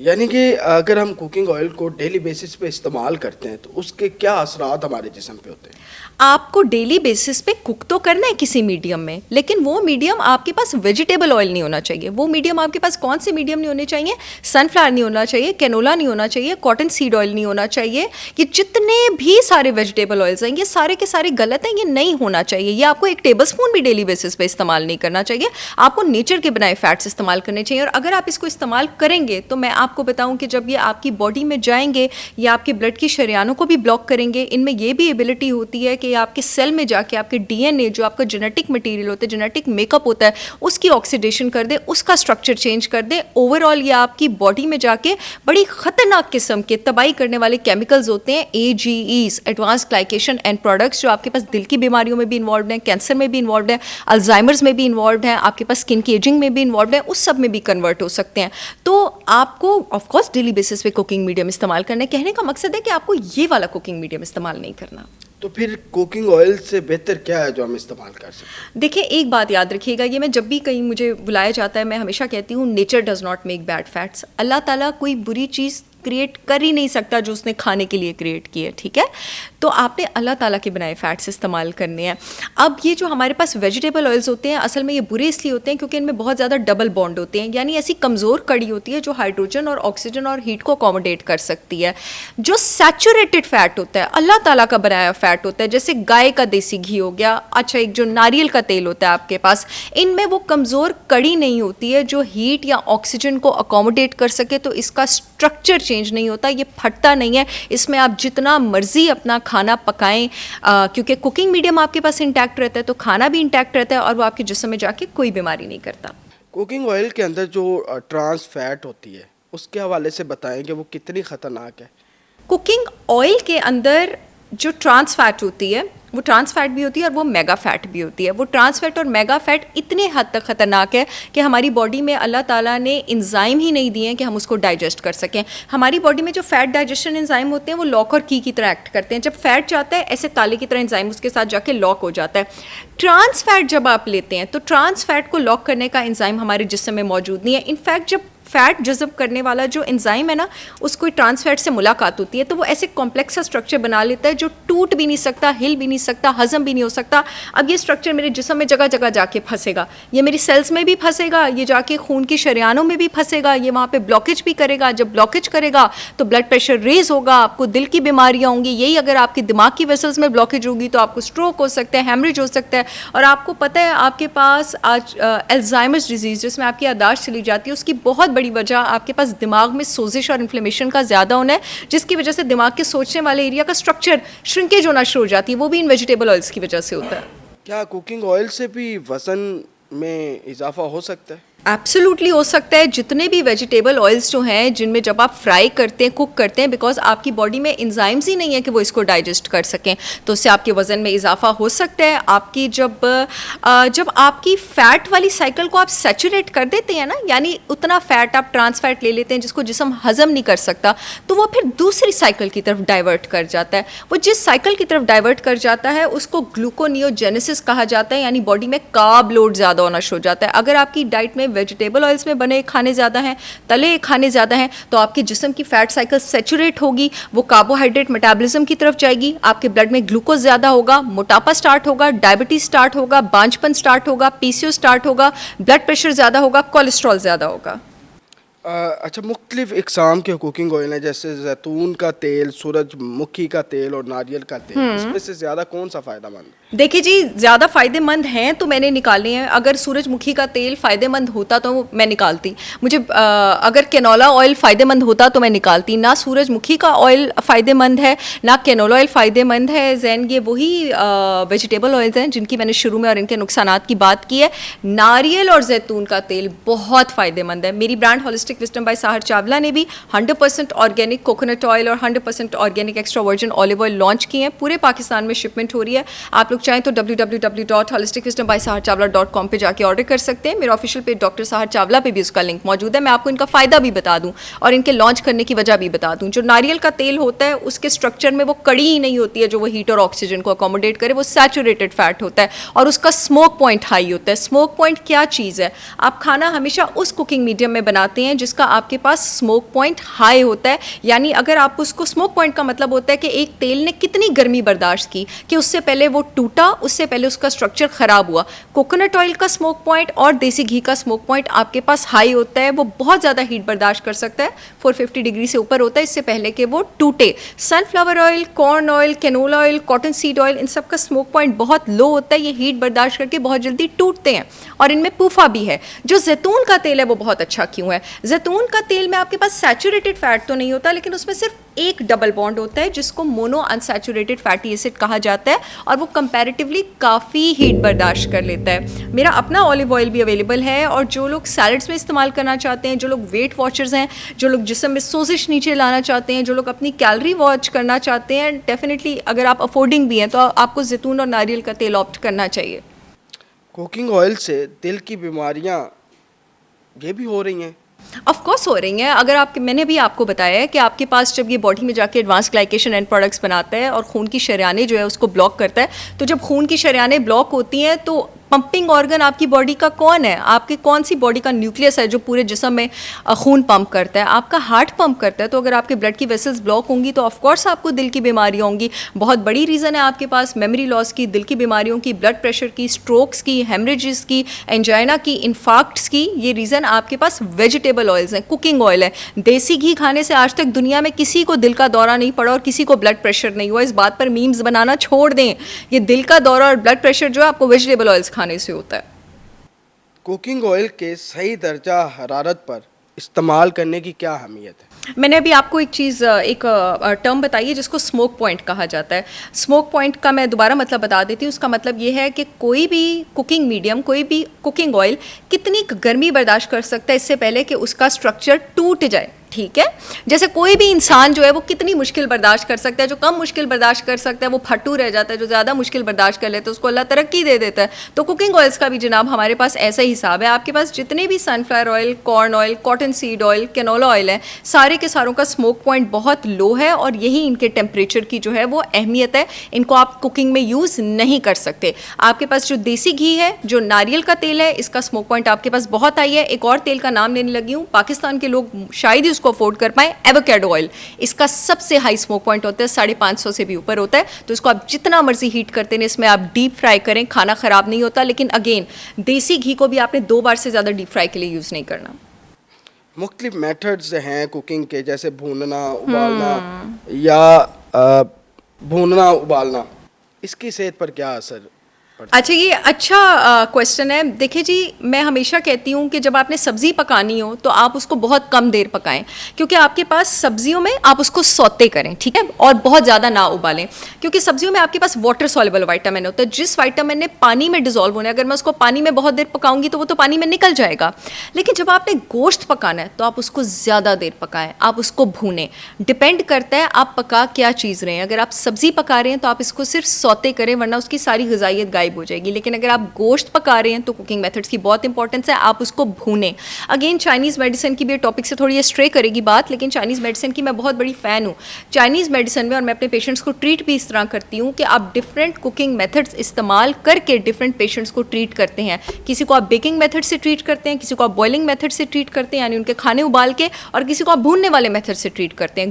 यानी कि अगर हम कुकिंग ऑयल को डेली बेसिस पे इस्तेमाल करते हैं तो उसके क्या असरात हमारे जिस्म पे होते हैं? आपको डेली बेसिस पे कुक तो करना है किसी मीडियम में, लेकिन वो मीडियम आपके पास वेजिटेबल ऑयल नहीं होना चाहिए। वो मीडियम आपके पास कौन से मीडियम नहीं होने चाहिए? सनफ्लावर नहीं होना चाहिए, कैनोला नहीं होना चाहिए, कॉटन सीड ऑयल नहीं होना चाहिए। ये जितने भी सारे वेजिटेबल ऑयल्स हैं ये सारे के सारे गलत हैं, ये नहीं होना चाहिए। ये आपको एक टेबल स्पून भी डेली बेसिस पे इस्तेमाल नहीं करना चाहिए। आपको नेचर के बनाए फैट्स इस्तेमाल करने चाहिए। और अगर आप इसको इस्तेमाल करेंगे तो मैं आपको बताऊं कि जब ये आपकी बॉडी में जाएंगे ये आपके ब्लड की शरियानों को भी ब्लॉक करेंगे। इनमें ये भी एबिलिटी होती है कि आपके सेल में जाके आपके डीएनए जो आपका जेनेटिक मटेरियल होता है, जेनेटिक मेकअप होता है, उसकी ऑक्सीडेशन कर दे, उसका स्ट्रक्चर चेंज कर दे। ओवरऑल ये आपकी बॉडी में जाके बड़ी खतरनाक किस्म के तबाही करने वाले केमिकल्स होते हैं, AGEs, advance glycation end products, जो आपके पास दिल की बीमारियों में भी इन्वॉल्व हैं, कैंसर में भी इन्वॉल्व हैं, अल्जाइमर्स में भी इन्वॉल्व हैं, आपके पास स्किन की एजिंग में भी इन्वॉल्व है, उस सब में भी कन्वर्ट हो सकते हैं। तो आपको ऑफकोर्स डेली बेसिस पे कुकिंग मीडियम इस्तेमाल करना है। कहने का मकसद है कि आपको ये वाला कुकिंग मीडियम इस्तेमाल नहीं करना। तो फिर कुकिंग ऑयल से बेहतर क्या है जो हम इस्तेमाल कर सकते हैं? देखिए, एक बात याद रखिएगा, ये मैं जब भी कहीं मुझे बुलाया जाता है मैं हमेशा कहती हूँ, nature does not make bad fats. अल्लाह ताला कोई बुरी चीज़ क्रिएट कर ही नहीं सकता जो उसने खाने के लिए क्रिएट की है, ठीक है? तो आपने अल्लाह ताला के बनाए फैट्स इस्तेमाल करने हैं। अब ये जो हमारे पास वेजिटेबल ऑयल्स होते हैं, असल में ये बुरे इसलिए होते हैं क्योंकि इनमें बहुत ज़्यादा डबल बॉन्ड होते हैं, यानी ऐसी कमज़ोर कड़ी होती है जो हाइड्रोजन और ऑक्सीजन और हीट को अकोमोडेट कर सकती है। जो सैचुरेटेड फैट होता है, अल्लाह ताला का बनाया फैट होता है, जैसे गाय का देसी घी हो गया, अच्छा एक जो नारियल का तेल होता है आपके पास, इनमें वो कमज़ोर कड़ी नहीं होती है जो हीट या ऑक्सीजन को अकोमोडेट कर सके। तो इसका स्ट्रक्चर चेंज नहीं होता, ये फटता नहीं है। इसमें आप जितना मर्जी अपना खाना पकाएं, क्योंकि कुकिंग मीडियम आपके पास इंटैक्ट रहता है तो खाना भी इंटैक्ट रहता है और वो आपके जिस्म में जाके कोई बीमारी नहीं करता। कुकिंग ऑयल के अंदर जो ट्रांस फैट होती है उसके हवाले से बताएं कि वो कितनी ख़तरनाक है। कुकिंग ऑयल के अंदर जो ट्रांस फैट होती है वो ट्रांस फैट भी होती है और वो मेगा फैट भी होती है। वो ट्रांस फैट और मेगा फैट इतने हद तक ख़तरनाक है कि हमारी बॉडी में अल्लाह ताला ने एंजाइम ही नहीं दिए हैं कि हम उसको डाइजेस्ट कर सकें। हमारी बॉडी में जो फैट डाइजेशन एंजाइम होते हैं वो लॉक और की तरह एक्ट करते हैं। जब फैट जाता है ऐसे ताले की तरह एंजाइम उसके साथ जाके लॉक हो जाता है। ट्रांस फैट जब आप लेते हैं तो ट्रांस फैट को लॉक करने का एंजाइम हमारे जिस्म में मौजूद नहीं है। इनफैक्ट जब फैट जज़ब करने वाला जो एंजाइम है ना, उसको ट्रांस फैट से मुलाकात होती है तो वो ऐसे कॉम्प्लेक्स सा स्ट्रक्चर बना लेता है जो टूट भी नहीं सकता, हिल भी नहीं सकता, हजम भी नहीं हो सकता। अब ये स्ट्रक्चर मेरे जिस्म में जगह जगह जाके फंसेगा, ये मेरी सेल्स में भी फंसेगा, ये जाके खून की शरियानों में भी फंसेगा, ये वहाँ पे ब्लॉकेज भी करेगा। जब ब्लॉकेज करेगा तो ब्लड प्रेशर रेज होगा, आपको दिल की बीमारियाँ होंगी। यही अगर आपके दिमाग की वेसल्स में ब्लॉकेज होगी तो आपको स्ट्रोक हो सकता है, हेमरेज हो सकता है। और आपको पता है आपके पास आज अल्जाइमर्स डिजीज़ जिसमें आपकी याददाश्त चली जाती है, उसकी बहुत बड़ी वजह आपके पास दिमाग में सोजिश और इन्फ्लेमेशन का ज़्यादा होना है, जिसकी वजह से दिमाग के सोचने वाले एरिया का स्ट्रक्चर श्रिंकेज होना शुरू हो जाती है। वो भी इन वेजिटेबल ऑयल्स की वजह से होता है। क्या कुकिंग ऑयल से भी वज़न में इजाफा हो सकता है? एब्सोल्युटली हो सकता है। जितने भी वेजिटेबल ऑयल्स जो हैं जिनमें जब आप फ्राई करते हैं, कुक करते हैं, बिकॉज आपकी बॉडी में एंजाइम्स ही नहीं है कि वो इसको डाइजेस्ट कर सकें, तो उससे आपके वज़न में इजाफा हो सकता है। आपकी जब आपकी फ़ैट वाली साइकिल को आप सैचुरेट कर देते हैं ना, यानी उतना फ़ैट आप ट्रांस फैट ले लेते हैं जिसको जिस्म हज़म नहीं कर सकता, तो वो फिर दूसरी साइकिल की तरफ डाइवर्ट कर जाता है। वो जिस साइकिल की तरफ डाइवर्ट कर जाता है उसको ग्लूकोनियोजेनेसिस कहा जाता है, यानी बॉडी में कार्ब लोड ज़्यादा होना शुरू हो जाता है। अगर आपकी डाइट में वेजिटेबल ऑयल्स में बने खाने ज़्यादा हैं, तले खाने ज़्यादा हैं, तो आपके जिस्म की फैट साइकिल सैचुरेट होगी, वो कार्बोहाइड्रेट मेटाबॉलिज्म की तरफ जाएगी, आपके ब्लड में ग्लूकोज ज़्यादा होगा, मोटापा स्टार्ट होगा, डायबिटीज स्टार्ट होगा, बांझपन स्टार्ट होगा, PCOS स्टार्ट होगा, ब्लड प्रेशर ज़्यादा होगा, कोलेस्ट्रॉल ज़्यादा होगा। अच्छा, मुख्तलिफ इकसाम के कुकिंग ऑयल हैं, जैसे जैतून का तेल, सूरजमुखी का तेल और नारियल का तेल। इसमें से ज़्यादा कौन सा फ़ायदेमंद? देखिए जी, ज़्यादा फ़ायदेमंद हैं तो मैंने निकाले हैं। अगर सूरजमुखी का तेल फ़ायदेमंद होता तो मैं निकालती। मुझे अगर कैनोला ऑयल फ़ायदेमंद होता तो मैं निकालती। ना सूरजमुखी का ऑयल फ़ायदेमंद है, ना कैनोला ऑयल फ़ायदेमंद है। जैन ये वही वेजिटेबल ऑयल्स हैं जिनकी मैंने शुरू में और इनके नुकसानात की बात की है। नारियल और जैतून का तेल बहुत फ़ायदेमंद है। मेरी brand holistic wisdom by Sahar Chawla ने भी 100% ऑर्गेनिक कोकोनट ऑयल और 100% organic extra virgin olive oil launch किए हैं। पूरे पाकिस्तान में शिपमेंट हो रही है। आप लोग चाहें तो www.holisticwisdombysaharchavla.com पे जाके ऑर्डर कर सकते हैं। मेरा ऑफिशियल पेज डॉक्टर साहर चावला पे भी उसका लिंक मौजूद है। मैं आपको इनका फ़ायदा भी बता दूं और इनके लॉन्च करने की वजह भी बता दूं। जो नारियल का तेल होता है उसके स्ट्रक्चर में वो कड़ी ही नहीं होती है जो वो हीट और ऑक्सीजन को अकोमोडेट करे, वो सैचुरेटेड फैट होता है और उसका स्मोक पॉइंट हाई होता है। स्मोक पॉइंट क्या चीज़ है? आप खाना हमेशा उस कुकिंग मीडियम में बनाते हैं जिसका आपके पास स्मोक पॉइंट हाई होता है, यानी अगर आप उसको, स्मोक पॉइंट का मतलब होता है कि एक तेल ने कितनी गर्मी बर्दाश्त की कि उससे पहले वो टूटा, उससे पहले उसका स्ट्रक्चर ख़राब हुआ। कोकोनट ऑयल का स्मोक पॉइंट और देसी घी का स्मोक पॉइंट आपके पास हाई होता है, वो बहुत ज़्यादा हीट बर्दाश्त कर सकता है, 450 डिग्री से ऊपर होता है इससे पहले कि वो टूटे। Sunflower oil, corn oil, canola oil, cotton seed oil, इन सब का स्मोक पॉइंट बहुत लो होता है, ये हीट बर्दाश्त करके बहुत जल्दी टूटते हैं और इनमें पूफा भी है। जो जैतून का तेल है वो बहुत अच्छा क्यों है? जैतून का तेल में आपके पास सैचुरेटेड फैट तो नहीं होता, लेकिन उसमें सिर्फ एक डबल बॉन्ड होता है जिसको मोनो अनसैचुरेटेड फैटी एसिड कहा जाता है, और वो कंपैरेटिवली काफ़ी हीट बर्दाश्त कर लेता है। मेरा अपना ऑलिव ऑयल भी अवेलेबल है, और जो लोग सैलड्स में इस्तेमाल करना चाहते हैं, जो लोग वेट वॉचर्स हैं, जो लोग जिस्म में सोजिश नीचे लाना चाहते हैं, जो लोग अपनी कैलोरी वॉच करना चाहते हैं, डेफिनेटली अगर आप अफोर्डिंग भी हैं तो आपको जैतून और नारियल का तेल ऑप्ट करना चाहिए। कुकिंग ऑयल से दिल की बीमारियां ये भी हो रही हैं? ऑफ कोर्स हो रही हैं। अगर आप, मैंने भी आपको बताया है कि आपके पास जब ये बॉडी में जाके एडवांस ग्लाइकेशन एंड प्रोडक्ट्स बनाता है और खून की शरेयानें जो है उसको ब्लॉक करता है, तो जब खून की शरेयानें ब्लॉक होती हैं तो पंपिंग ऑर्गन आपकी बॉडी का कौन है? आपके कौन सी बॉडी का न्यूक्लियस है जो पूरे जिस्म में खून पंप करता है? आपका हार्ट पंप करता है। तो अगर आपके ब्लड की वेसल्स ब्लॉक होंगी तो ऑफकोर्स आपको दिल की बीमारियाँ होंगी। बहुत बड़ी रीज़न है आपके पास मेमोरी लॉस की, दिल की बीमारियों की, ब्लड प्रेशर की, स्ट्रोक्स की, हेमरेजेस की, एंजाइना की, इन्फार्क्ट्स की। ये रीज़न आपके पास वेजिटेबल ऑयल्स हैं, कुकिंग ऑयल है। देसी घी खाने से आज तक दुनिया में किसी को दिल का दौरा नहीं पड़ा और किसी को ब्लड प्रेशर नहीं हुआ। इस बात पर मीम्स बनाना छोड़ दें। ये दिल का दौरा और ब्लड प्रेशर जो है आपको वेजिटेबल ऑयल्स खाने से होता है। कुकिंग ऑयल के सही दर्जा हरारत पर इस्तेमाल करने की क्या अहमियत है? मैंने अभी आपको एक चीज़, एक टर्म बताई है जिसको स्मोक पॉइंट कहा जाता है। स्मोक पॉइंट का मैं दोबारा मतलब बता देती हूँ। उसका मतलब ये है कि कोई भी कुकिंग मीडियम, कोई भी कुकिंग ऑयल कितनी गर्मी बर्दाश्त कर सकता है इससे पहले कि उसका स्ट्रक्चर टूट जाए। ठीक है, जैसे कोई भी इंसान जो है वो कितनी मुश्किल बर्दाश्त कर सकता है। जो कम मुश्किल बर्दाश्त कर सकता है वो फट्टू रह जाता है, जो ज़्यादा मुश्किल बर्दाश्त कर लेता है उसको अल्लाह तरक्की दे देता है। तो कुकिंग ऑयल्स का भी जनाब हमारे पास ऐसा ही हिसाब है। आपके पास जितने भी sunflower oil, corn oil, cotton seed oil, canola oil है, सारे के सारों का स्मोक पॉइंट बहुत लो है, और यही इनके टेम्परेचर की जो है वो अहमियत है। इनको आप कुकिंग में यूज़ नहीं कर सकते। आपके पास जो देसी घी है, जो नारियल का तेल है, इसका स्मोक पॉइंट आपके पास बहुत हाई है। एक और तेल का नाम लेने लगी हूँ, पाकिस्तान के लोग शायद ही उसको अफोर्ड कर पाए, एवोकाडो ऑयल। इसका सबसे हाई स्मोक पॉइंट होता है, 550 से भी ऊपर होता है। तो इसको आप जितना मर्जी हीट करते हैं, इसमें आप डीप फ्राई करें, खाना ख़राब नहीं होता। लेकिन अगेन, देसी घी को भी आपने 2 बार से ज़्यादा डीप फ्राई के लिए यूज़ नहीं करना। मुख्तलिफ मेथड्स हैं कुकिंग के, जैसे भूनना, उबालना या भूनना उबालना, इसकी सेहत पर क्या असर? अच्छा, ये अच्छा क्वेश्चन है। देखिए जी, मैं हमेशा कहती हूँ कि जब आपने सब्ज़ी पकानी हो तो आप उसको बहुत कम देर पकाएं, क्योंकि आपके पास सब्जियों में आप उसको सौते करें, ठीक है, और बहुत ज़्यादा ना उबालें, क्योंकि सब्जियों में आपके पास वाटर सॉल्युबल विटामिन होता है। जिस विटामिन ने पानी में डिजोल्व होना है, अगर मैं उसको पानी में बहुत देर पकाऊंगी तो वो तो पानी में निकल जाएगा। लेकिन जब आपने गोश्त पकाना है तो आप उसको ज़्यादा देर पकाएं, आप उसको भूनें। डिपेंड करता है आप पका क्या चीज़ रहे हैं। अगर आप सब्ज़ी पका रहे हैं तो आप इसको सिर्फ सौते करें, वरना उसकी सारी ग़िज़ाइयत गायब हो जाएगी। लेकिन अगर आप गोश्त पका रहे हैं तो कुकिंग मेथड्स की बहुत इंपॉर्टेंस है, आप उसको भूनें। अगेन, चाइनीज़ मेडिसिन की भी टॉपिक से थोड़ी स्ट्रे करेगी बात, लेकिन चाइनीज़ मेडिसिन की मैं बहुत बड़ी फ़ैन हूँ। चाइनीज़ मेडिसिन में, और मैं अपने पेशेंट्स को ट्रीट भी इस तरह करती हूँ कि आप डिफरेंट कुकिंग मेथड्स इस्तेमाल करके डिफरेंट पेशेंट्स को ट्रीट करते हैं। किसी को आप बेकिंग मेथड से ट्रीट करते हैं, किसी को आप बॉइलिंग मेथड से ट्रीट करते हैं, यानी उनके खाने उबाल के, और किसी को आप भूनने वाले मेथड से ट्रीट करते हैं।